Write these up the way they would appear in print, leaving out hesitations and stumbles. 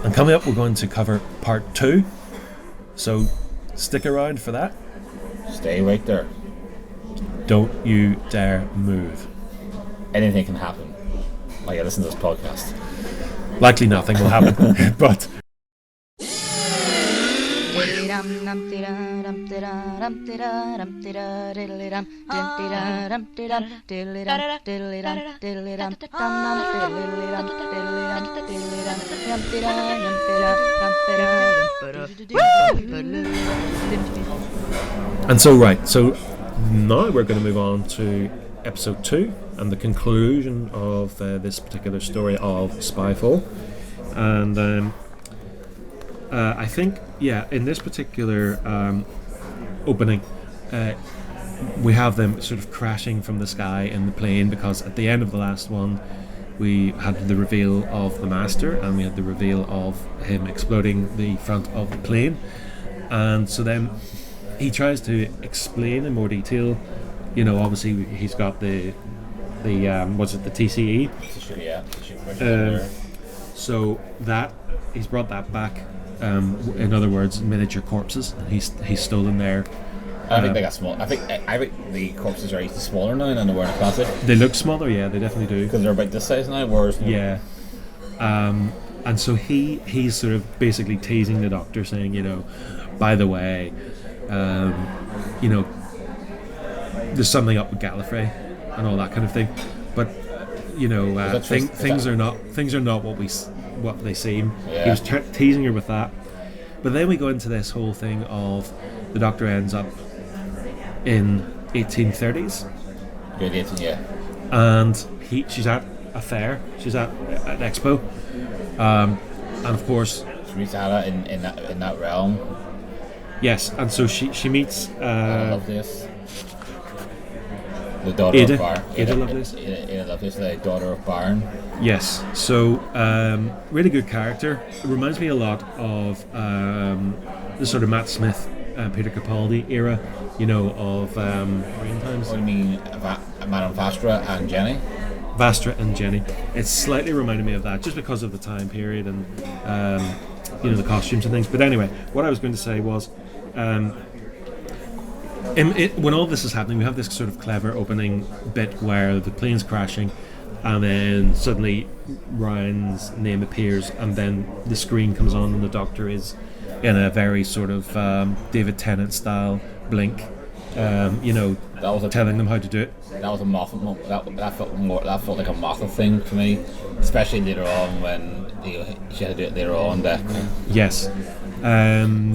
And coming up, we're going to cover part 2. So stick around for that. Stay right there. Don't you dare move. Anything can happen. Like, I listen to this podcast. Likely nothing will happen, but... And so now we're going to move on to episode 2 and the conclusion of this particular story of Spyfall. And I think, in this particular opening, we have them sort of crashing from the sky in the plane, because at the end of the last one we had the reveal of the Master and we had the reveal of him exploding the front of the plane. And so then he tries to explain in more detail, obviously he's got the TCE. So that he's brought that back. In other words, miniature corpses. He's stolen there. I think they got small. I think the corpses are even smaller now than they were in the classic. They look smaller, yeah, they definitely do. Because they're about this size now, whereas... Yeah. And so he's sort of basically teasing the Doctor, saying, by the way, there's something up with Gallifrey and all that kind of thing. But things are not what they seem. Yeah. He was teasing her with that. But then we go into this whole thing of the Doctor ends up in 1830s. Yeah. And she's at a fair. She's at an expo. And of course, she meets Ada in that realm. Yes, and so she meets Lovelace, the daughter Ada, of Baron. Ada Lovelace. Ada Lovelace, the daughter of Baron. Yes, so really good character. It reminds me a lot of the sort of Matt Smith, Peter Capaldi era, of Green Times. What do you mean, Madame Vastra and Jenny? Vastra and Jenny. It slightly reminded me of that, just because of the time period and the costumes and things. But anyway, what I was going to say was, when all this is happening, we have this sort of clever opening bit where the plane's crashing, and then suddenly Ryan's name appears, and then the screen comes on, and the Doctor is in a very sort of David Tennant style blink. Telling them how to do it. That was a Moffat. That felt like a Moffat thing to me, especially later on when she had to do it later on. Yes.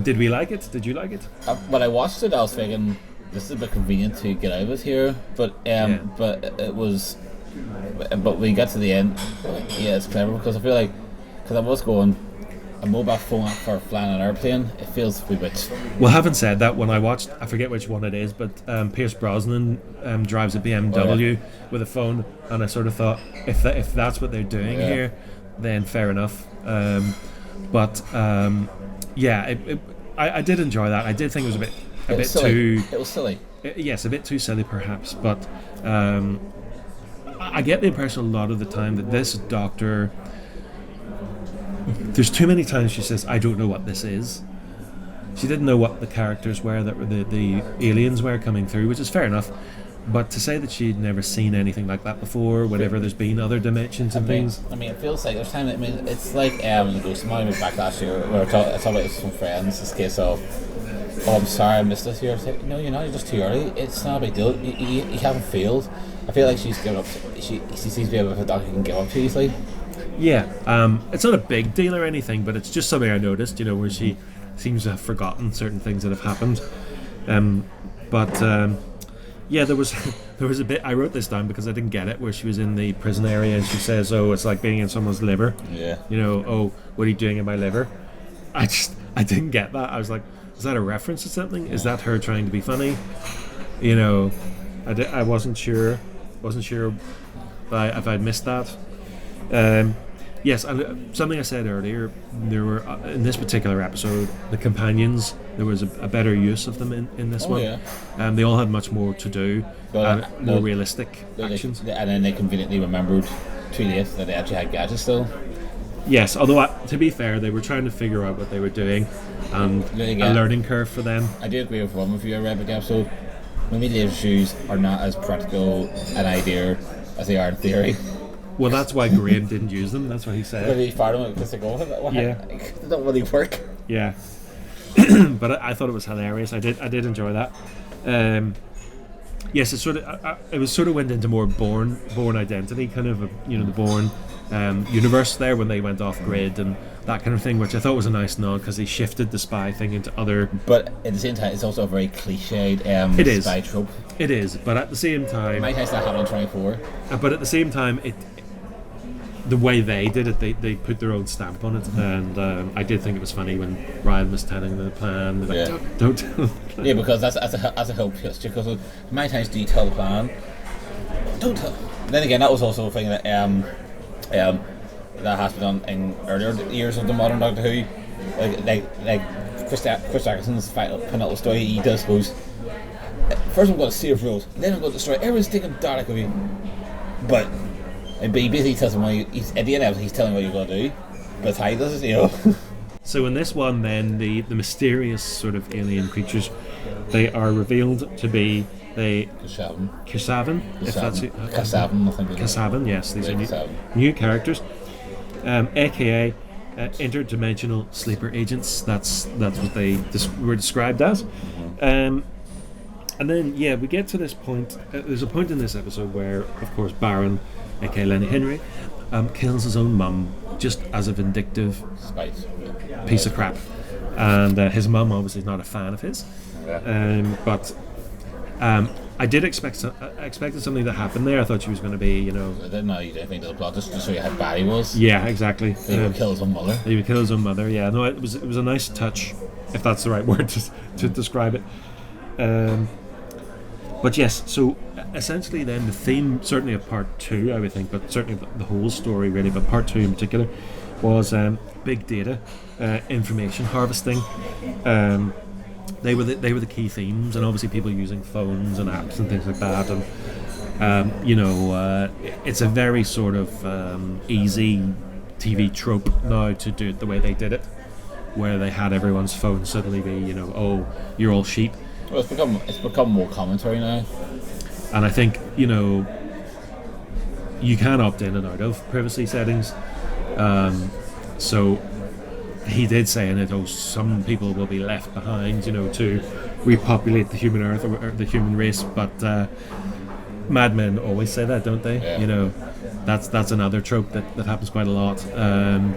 Did we like it? Did you like it? When I watched it, I was thinking this is a bit convenient to get out of here, but it was. But when you get to the end, it's clever, because I feel like I was going. A mobile phone for flying an airplane, it feels a bit... Well, having said that, when I watched, I forget which one it is, but Pierce Brosnan drives a BMW with a phone, and I sort of thought, if that's what they're doing here, then fair enough. I did enjoy that. I did think it was a bit too... It was silly. Yes, a bit too silly perhaps, but I get the impression a lot of the time that this Doctor... There's too many times she says, I don't know what this is. She didn't know what the characters were that were the aliens were coming through, which is fair enough. But to say that she'd never seen anything like that before, whenever there's been other dimensions and things. It feels like there's time. It's like the Ghost Mine back last year. We were talking about some friends. This case of, I'm sorry, I missed this year. Like, no, you're not. You're just too early. It's not a big deal. You haven't failed. I feel like she's given up. She seems to be able to a Doctor you can give up too easily. Yeah, it's not a big deal or anything, but it's just something I noticed, where she seems to have forgotten certain things that have happened. There was a bit, I wrote this down because I didn't get it, where she was in the prison area and she says, it's like being in someone's liver. Yeah. What are you doing in my liver? I didn't get that. I was like, is that a reference to something? Is that her trying to be funny? I wasn't sure if I'd missed that. Yes, and something I said earlier, there were in this particular episode, the companions, there was a better use of them in this one. Yeah. They all had much more to do, more realistic actions. And then they conveniently remembered too late that they actually had gadgets still. Yes, although to be fair, they were trying to figure out what they were doing, and a learning curve for them. I do agree with one of you I read the episode. Maybe laser shoes are not as practical an idea as they are in theory. Well, that's why Graham didn't use them. That's what he said. But he fired them because they go, they don't really work. Yeah. But I thought it was hilarious. I did enjoy that. Yes, it was sort of went into more Bourne identity, kind of the Bourne universe there when they went off grid and that kind of thing, which I thought was a nice nod because he shifted the spy thing into other. But at the same time, it's also a very cliched spy trope. It is, but at the same time, my taste that happened on 24. But at the same time, the way they did it, they put their own stamp on it, and I did think it was funny when Ryan was telling them the plan. Like, don't tell them the plan. Yeah, because that's a help history. Because how many times do you tell the plan? Don't tell. Then again, that was also a thing that that has been done in earlier years of the modern Doctor Who. Like Chris Atkinson's final story, he does goes, first I'm going to save rules, then I'm going to destroy everyone's taking Dalek of you. But he basically tells him he's at the end of it, he's telling what you're going to do. But how he does it, So in this one, then the mysterious sort of alien creatures, they are revealed to be Kasavan, if that's it. Kasavan, I think. Kasavan, yes, these are new characters, aka interdimensional sleeper agents. That's what they were described as. And then we get to this point. There's a point in this episode where, of course, Baron, aka Lenny Henry, kills his own mum just as a vindictive piece of crap, and his mum obviously is not a fan of his. But I did expected something to happen there. I thought she was going to be, I didn't know you didn't think the plot just to show you how bad he was. Yeah, exactly. He would kill his own mother. He would kill his own mother. Yeah, no, it was a nice touch, if that's the right word to describe it. But yes, so essentially then the theme, certainly of part 2, I would think, but certainly the whole story really, but part 2 in particular, was big data, information harvesting. They were the key themes, and obviously people using phones and apps and things like that, and it's a very sort of easy TV trope now to do it the way they did it, where they had everyone's phone suddenly be, oh, you're all sheep. Well, it's become more commentary now, and I think you can opt in and out of privacy settings. So he did say in it, some people will be left behind, to repopulate the human Earth or the human race. But Mad Men always say that, don't they? Yeah. That's another trope that happens quite a lot.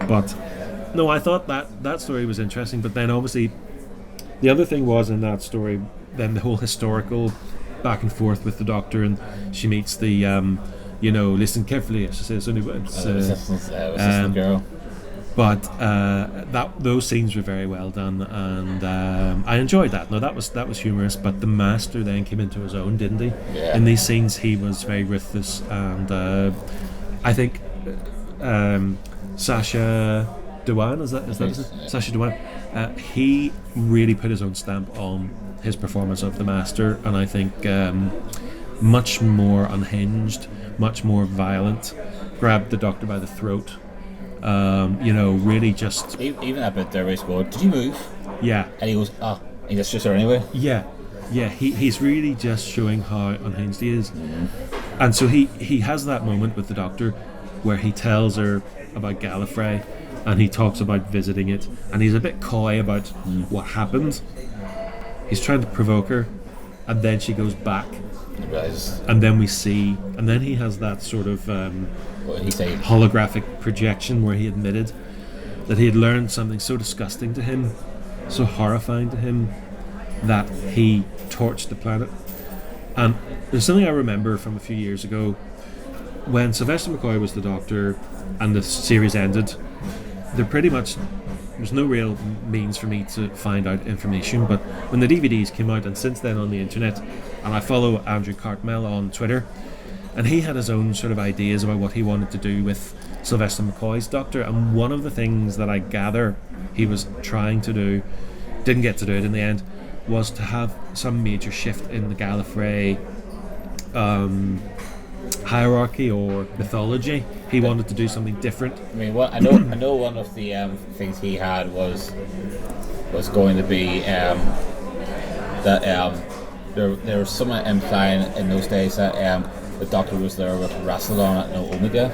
But no, I thought that story was interesting. But then obviously the other thing was in that story, then the whole historical back and forth with the Doctor, and she meets the listen carefully, she says only once. Assistant girl. But those scenes were very well done, and I enjoyed that. No, that was humorous. But the Master then came into his own, didn't he? Yeah. In these scenes, he was very ruthless, and I think Sacha Dhawan, is that Yeah. Sacha Dhawan? He really put his own stamp on his performance of the Master, and I think much more unhinged, much more violent. Grabbed the Doctor by the throat. Really just Even that bit there where he's going, did you move? Yeah. And he goes, he just shoots her anyway. Yeah. He's really just showing how unhinged he is. And so he has that moment with the Doctor where he tells her about Gallifrey, and he talks about visiting it, and he's a bit coy about what happened. He's trying to provoke her, and then she goes back, and then we see, and then he has that sort of holographic projection where he admitted that he had learned something so disgusting to him, so horrifying to him, that he torched the planet. And there's something I remember from a few years ago when Sylvester McCoy was the Doctor and the series ended. There's no real means for me to find out information, but when the DVDs came out, and since then on the internet, and I follow Andrew Cartmel on Twitter, and he had his own sort of ideas about what he wanted to do with Sylvester McCoy's Doctor, and one of the things that I gather he was trying to do, didn't get to do it in the end, was to have some major shift in the Gallifrey hierarchy or mythology. He wanted to do something different. I mean, I know one of the things he had was going to be that there was someone implying in those days that the Doctor was there with Rassilon at No Omega.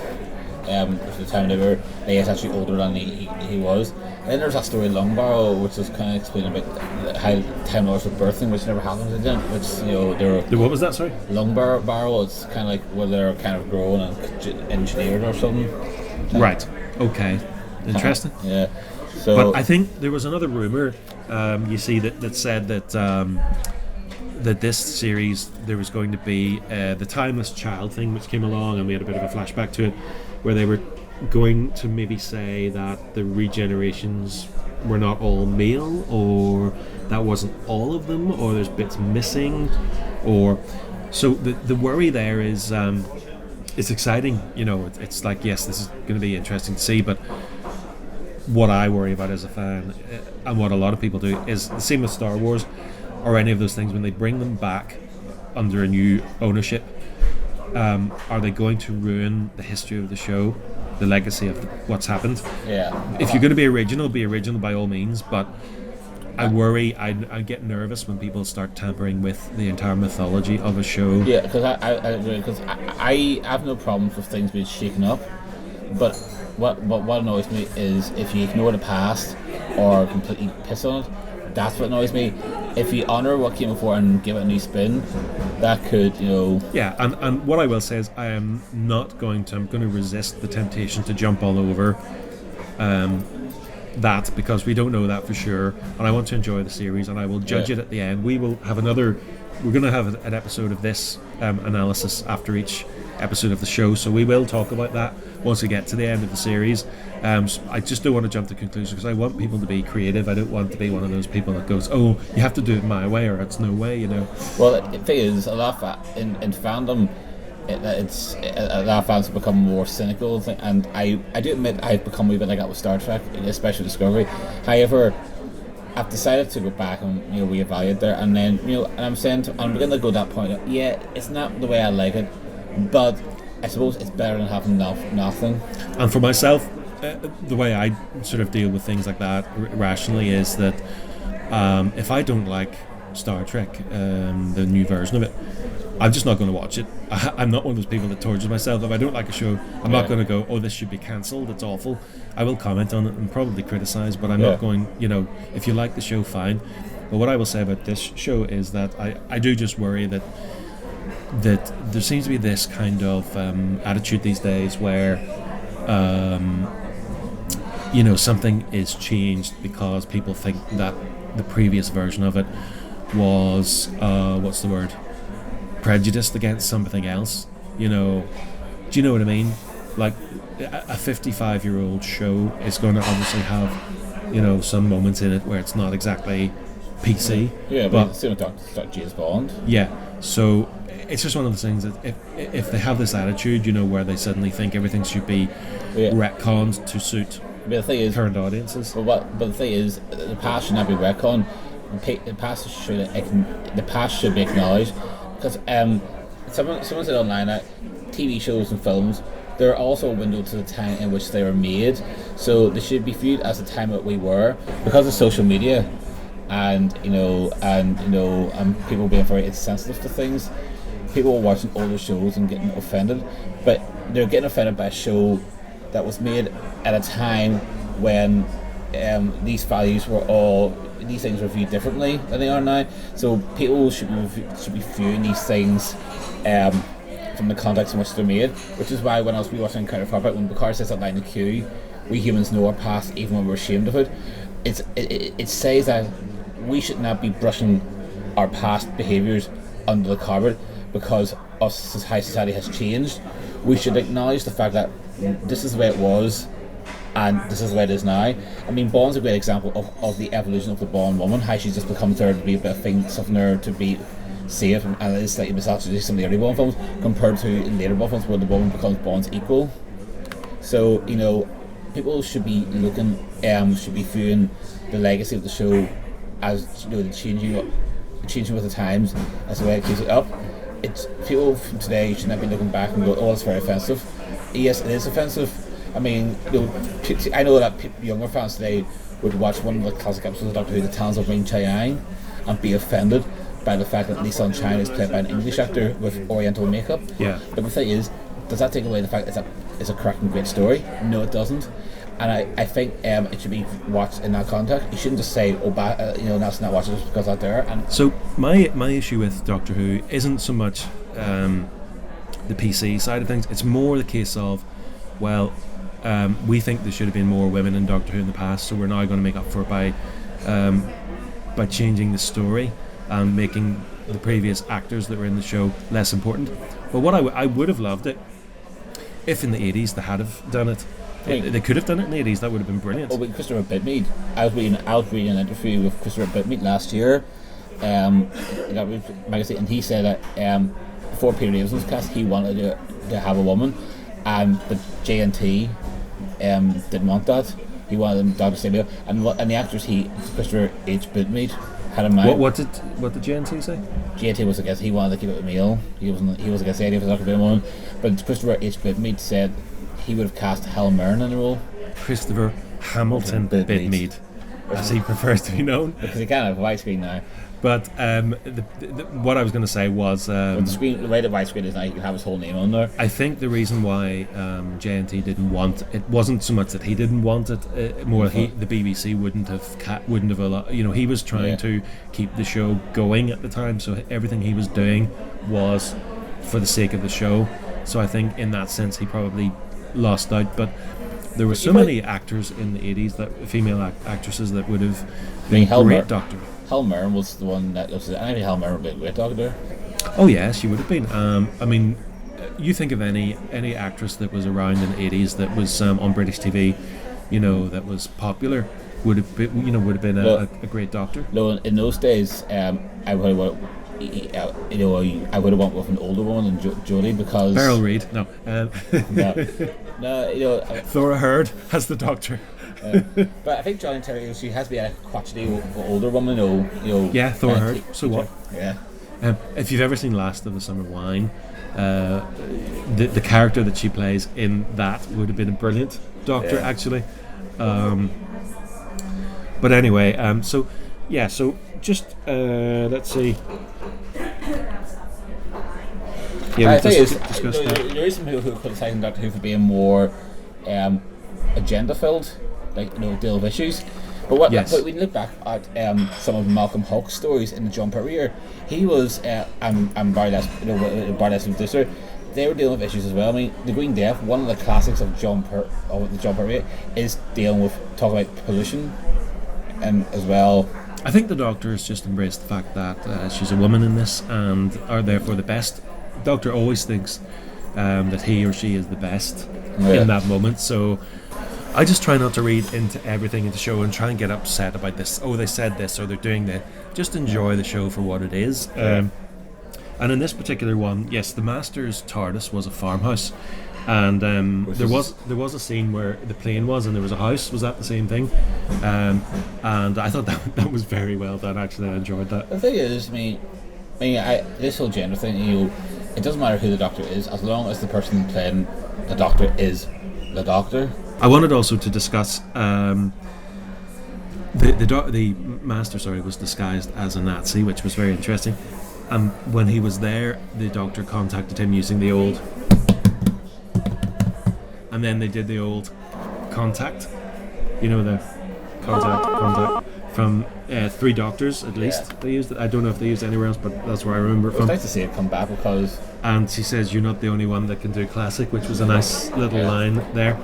The time they was actually older than he was. And then there's that story Longbarrow, which was kind of explaining about how Time Lords were birthing, which never happened, didn't it? Which, you know, they were. What was that? Sorry. Longbarrow. It's kind of like where they're kind of grown and engineered or something. Right. Okay. Interesting. Yeah. So. But I think there was another rumor. You see that said that that this series there was going to be the Timeless Child thing, which came along, and we had a bit of a flashback to it, where they were going to maybe say that the regenerations were not all male, or that wasn't all of them, or there's bits missing, or so the worry there is it's exciting, you know. It's like, yes, this is going to be interesting to see, but what I worry about as a fan, and what a lot of people do, is the same with Star Wars or any of those things. When they bring them back under a new ownership, are they going to ruin the history of the show, the legacy of what's happened? Yeah. If you're going to be original by all means, but I worry, I get nervous when people start tampering with the entire mythology of a show. Yeah, because I have no problems with things being shaken up, but what annoys me is if you ignore the past or completely piss on it. That's what annoys me. If you honour what came before and give it a new spin, that could, you know. Yeah, and what I will say is I'm going to resist the temptation to jump all over that, because we don't know that for sure, and I want to enjoy the series, and I will judge it at the end. We're going to have an episode of this analysis after each episode of the show, so we will talk about that once we get to the end of the series. So I just don't want to jump to conclusions, because I want people to be creative. I don't want to be one of those people that goes, oh, you have to do it my way or it's no way, you know. Well, the thing is, a lot of in fandom, a lot of fans have become more cynical, and I do admit I've become a wee bit like that with Star Trek, especially Discovery. However, I've decided to go back and, you know, reevaluate there, and then, you know, and I'm beginning to go to that point. Yeah, it's not the way I like it, but I suppose it's better than having nothing. And for myself, the way I sort of deal with things like that rationally is that if I don't like Star Trek, the new version of it, I'm just not going to watch it. I'm not one of those people that tortures myself. If I don't like a show, I'm not going to go, oh, this should be cancelled, it's awful. I will comment on it and probably criticise, but I'm not going, you know, if you like the show, fine. But what I will say about this show is that I do just worry that there seems to be this kind of attitude these days where you know, something is changed because people think that the previous version of it was what's the word, prejudiced against something else, you know. Do you know what I mean? Like a 55-year-old show is going to obviously have, you know, some moments in it where it's not exactly PC. Yeah, but it's still Dr. James Bond. Yeah, so it's just one of those things that if they have this attitude, you know, where they suddenly think everything should be retconned to suit current audiences. But the thing is, the past should not be retconned. The past should be acknowledged, because someone said online that TV shows and films, they're also a window to the time in which they were made, so they should be viewed as the time that we were, because of social media and people being very insensitive to things. People are watching older shows and getting offended, but they're getting offended by a show that was made at a time when these things were viewed differently than they are now. So people should be viewing these things from the context in which they're made, which is why when I was rewatching Counterpart, when Picard says that line in Q, we humans know our past even when we're ashamed of it, it says that we should not be brushing our past behaviours under the carpet because how society has changed. We should acknowledge the fact that this is the way it was and this is the way it is now. I mean, Bond's a great example of the evolution of the Bond woman, how she's just becomes there to be a bit of thing, something there to be safe, and it's slightly misogynistic some of the early Bond films compared to later Bond films where the woman becomes Bond's equal. So, you know, people should be looking, should be viewing the legacy of the show as, you know, the changing with the times as the way it keeps it up. It's people from today should not be looking back and go, oh, it's very offensive. yes, it is offensive. I mean, I know that younger fans today would watch one of the classic episodes of Doctor Who, The Talons of Ring Chiang, and be offended by the fact that Lee Sun Chang is played by an English actor with Oriental makeup. Yeah. But the thing is, does that take away the fact that it's a correct and great story? No, it doesn't. And I think it should be watched in that context. You shouldn't just say, Nelson not watching this because that's there. And so my issue with Doctor Who isn't so much the PC side of things. It's more the case of, well, we think there should have been more women in Doctor Who in the past, so we're now going to make up for it by changing the story and making the previous actors that were in the show less important. But what I would have loved it if in the 80s they had have done it. They could have done it in the 80s. That would have been brilliant. Oh, with Christopher Bidmead. I was reading an interview with Christopher Bidmead last year. Magazine, and he said that before Peter Davis was cast, he wanted to have a woman, and the JNT didn't want that. He wanted them Dr. Sabia, and the actors Christopher H. Bidmead had in mind. What did JNT say? JNT was against. He wanted to keep it with Neill. He was against the idea of a Doctor being a woman, but Christopher H. Bidmead said he would have cast Hal Mirren in the role. Christopher Hamilton Bidmead, as he prefers to be known. Because he can't have a widescreen now. But what I was going to say was... the way the widescreen is now, you can have his whole name on there. I think the reason why JNT didn't want it wasn't so much that he didn't want it, more the BBC wouldn't have allowed... he was trying to keep the show going at the time, so everything he was doing was for the sake of the show. So I think in that sense he probably lost out, but there were so many actors in the 80s, female actresses that would have been great Doctor. Hal Mirren was the one that looks at. I think Hal Mirren would be a great Doctor. Oh yeah, she would have been. I mean, you think of any actress that was around in the 80s that was on British TV, that was popular, would have been a great Doctor. No, in those days, I would have. I would have went with an older woman than Jodie because Beryl Reid. No. No. Thora Hird as the Doctor. But I think Johnny Terry, she has to be a crotchety older woman. Yeah, Thora Hird. So what? Yeah. If you've ever seen Last of the Summer Wine, the character that she plays in that would have been a brilliant Doctor, actually. But anyway, so just let's see. Yeah, I think discuss that. there is some people who are criticising Doctor Who for being more agenda filled, deal with issues. But when we look back at some of Malcolm Hulke's stories in the John Perrier, he was and Bardas and producer, they were dealing with issues as well. I mean, The Green Death, one of the classics of the John Perrier, is dealing with talking about pollution as well. I think the Doctor has just embraced the fact that she's a woman in this and are therefore the best. The Doctor always thinks that he or she is the best in that moment, so I just try not to read into everything in the show and try and get upset about this. Oh, they said this, or they're doing that. Just enjoy the show for what it is. And in this particular one, yes, the Master's TARDIS was a farmhouse, and there was a scene where the plane was and there was a house. Was that the same thing? And I thought that was very well done. Actually, I enjoyed that. The thing is, this whole gender thing, it doesn't matter who the Doctor is, as long as the person playing the Doctor is the Doctor. I wanted also to discuss the Master was disguised as a Nazi, which was very interesting. And when he was there, the Doctor contacted him using the old, and then they did the old contact, the contact from Three Doctors at least. They used it. I don't know if they used it anywhere else, but that's where I remember it from. It's nice to see it come back because. And she says, "You're not the only one that can do classic," which was a nice little line there.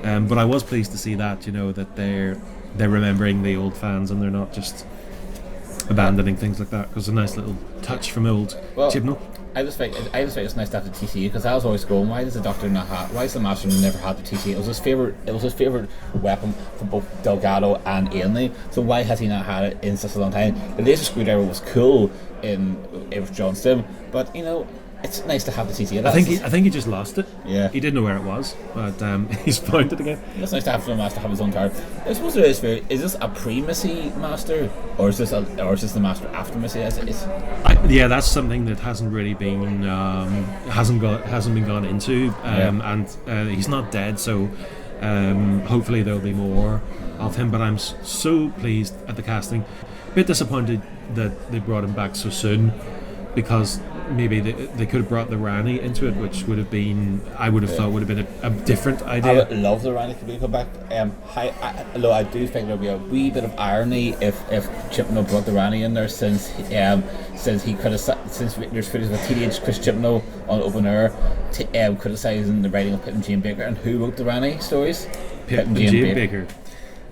But I was pleased to see that that they're remembering the old fans and they're not just abandoning things like that. It was a nice little touch from old Chibnall. I just think it's nice to have the TCA, because I was always going, why does the Doctor not have? Why does the Master never have the TCA? It was his favorite weapon for both Delgado and Ainley. So why has he not had it in such a long time? The laser screwdriver was cool with John Sim, but it's nice to have the CTA. I think he just lost it. Yeah. He didn't know where it was, but he's found it again. It's nice to have someone else to have his own card. I suppose there is fair. Is this a pre-Missy master, or is this the master after Missy? Yeah, that's something that hasn't really been hasn't been gone into, and he's not dead, so hopefully there'll be more of him. But I'm so pleased at the casting. A bit disappointed that they brought him back so soon, because maybe they could have brought the Rani into it, which would have been, I would have thought would have been a different idea. I would love the Rani to come back. Although I do think there'll be a wee bit of irony if Chibnall brought the Rani in there, since he there's footage of a teenage Chris Chibnall on Open Air criticising the writing of Pip and Jane Baker, and who wrote the Rani stories? Pip and Jane Baker.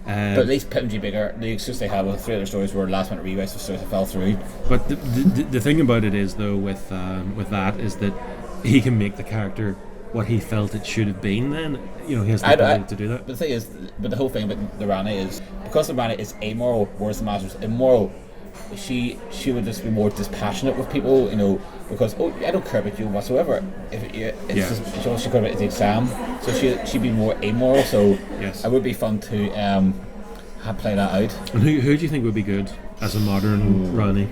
But at least Pip and Jane Baker, the excuse they have with 3 other stories were last minute rewrites of stories that fell through. But the thing about it is, though, with that is that he can make the character what he felt it should have been. Then he has the ability to do that. But the thing is, the whole thing about the Rani is, because the Rani is amoral, whereas the Master's immoral. She would just be more dispassionate with people, because I don't care about you whatsoever. Just all she cared about is the exam, so she'd be more amoral. So yes. It would be fun to play that out. And who do you think would be good as a modern Rani?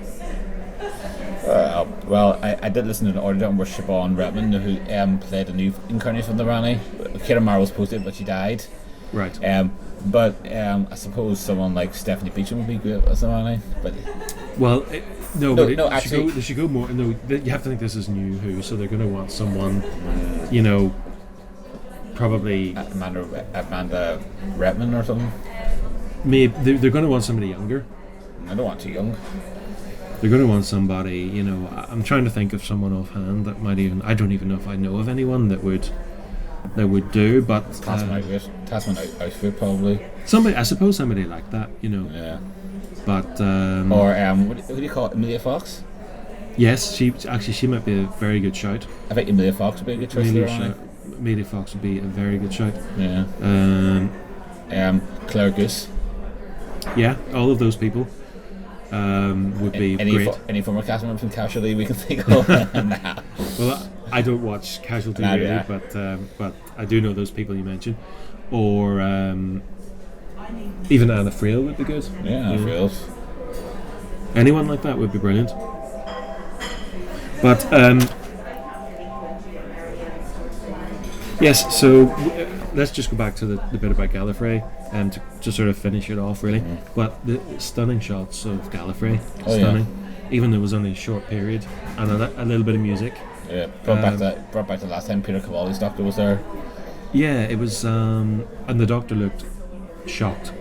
Well, I did listen to an audio where Siobhan Redmond, who played a new incarnation of the Rani. Kira Mara was posted, but she died. Right. But I suppose someone like Stephanie Beecham would be good as a Rani. But actually, they should go more. No, you have to think this is new Who, so they're going to want someone, probably Amanda Redmond or something. Maybe they're going to want somebody younger. I don't want too young. They're going to want somebody. I'm trying to think of someone offhand that might even. I don't even know if I know of anyone that would do, but Tasman Outfit probably. I suppose somebody like that, Yeah. But or what do you call it, Emilia Fox? Yes, she might be a very good shout. I think Emilia Fox would be a good choice. Emilia Fox would be a very good shout. Yeah. Claire Goose. Yeah, all of those people would be great. Any former cast members from Casualty we can think of? Nah. Well, I don't watch Casualty really, but I do know those people you mentioned. Or even Anna Friel would be good. Yeah, Anna Friel. Anyone like that would be brilliant. But yes, so let's just go back to the bit about Gallifrey and to sort of finish it off, really. But the stunning shots of Gallifrey, stunning. Yeah. Even though it was only a short period, and a little bit of music. Yeah, brought back the last time Peter Cavalli's Doctor was there. Yeah, it was, and the Doctor looked shocked.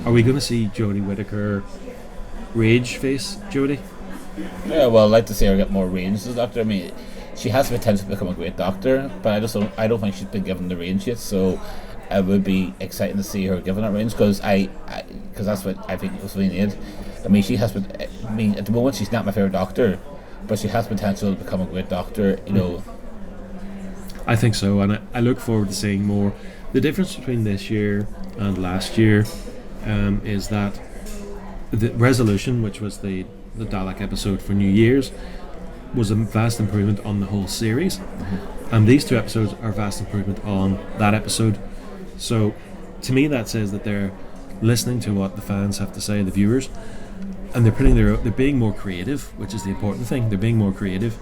Are we going to see Jodie Whittaker rage face Jodie? Yeah, well, I'd like to see her get more range as a Doctor. I mean, she has the potential to become a great Doctor, but I don't think she's been given the range yet. So it would be exciting to see her given that range, because that's what I think was really needed. I mean, at the moment she's not my favourite Doctor, but she has potential to become a great Doctor. I think so, and I look forward to seeing more. The difference between this year and last year is that the Resolution, which was the Dalek episode for New Year's, was a vast improvement on the whole series, and these 2 episodes are a vast improvement on that episode. So to me that says that they're listening to what the fans have to say, the viewers, and they're being more creative, which is the important thing. They're being more creative,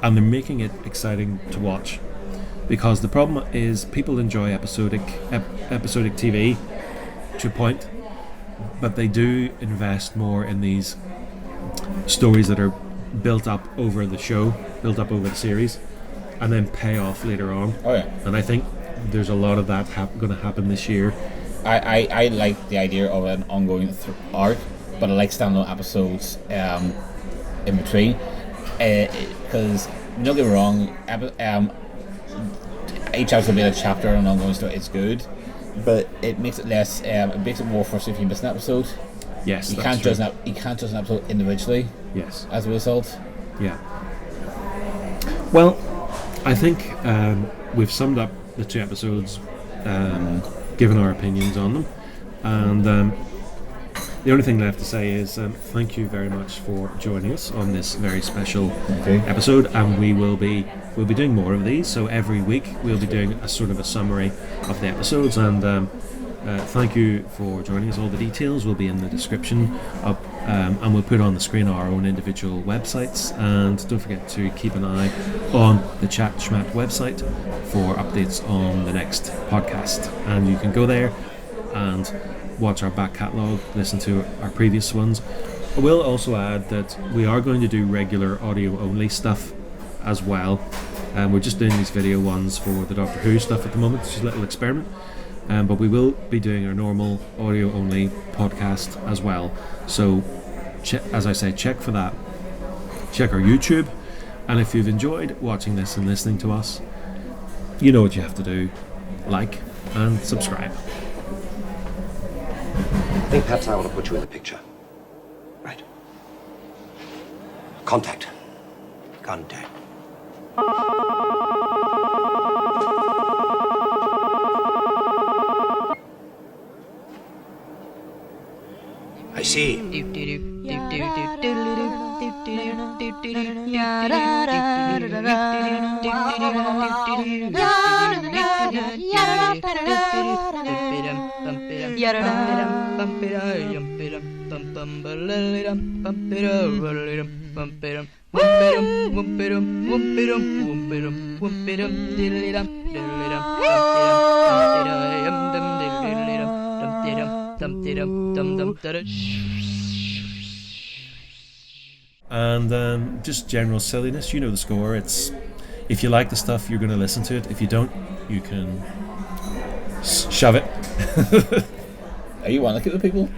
and they're making it exciting to watch, because the problem is people enjoy episodic TV to a point, but they do invest more in these stories that are built up over the show, built up over the series, and then pay off later on. Oh yeah. And I think there's a lot of that going to happen this year. I like the idea of an ongoing arc, but I like standalone episodes in between, because don't get me wrong, each episode being a chapter and an ongoing story, it's good, but it makes it less. It makes it more frustrating if you miss an episode. Yes, you can't judge an episode individually. Yes. As a result. Yeah. Well, I think we've summed up the 2 episodes, given our opinions on them, and the only thing left to say is thank you very much for joining us on this very special you. episode, and we'll be doing more of these. So every week we'll be doing a sort of a summary of the episodes, and thank you for joining us. All the details will be in the description up, and we'll put on the screen our own individual websites. And don't forget to keep an eye on the Schmat website for updates on the next podcast. And you can go there and watch our back catalogue, listen to our previous ones. I will also add that we are going to do regular audio only stuff as well. We're just doing these video ones for the Doctor Who stuff at the moment. It's just a little experiment. But we will be doing our normal audio-only podcast as well. So, as I say, check for that. Check our YouTube. And if you've enjoyed watching this and listening to us, you know what you have to do. Like and subscribe. I think perhaps I want to put you in the picture. Right. Contact. Contact. I see. And just general silliness, you know the score. It's, if you like the stuff, you're going to listen to it. If you don't, you can shove it. Are you one to keep the people?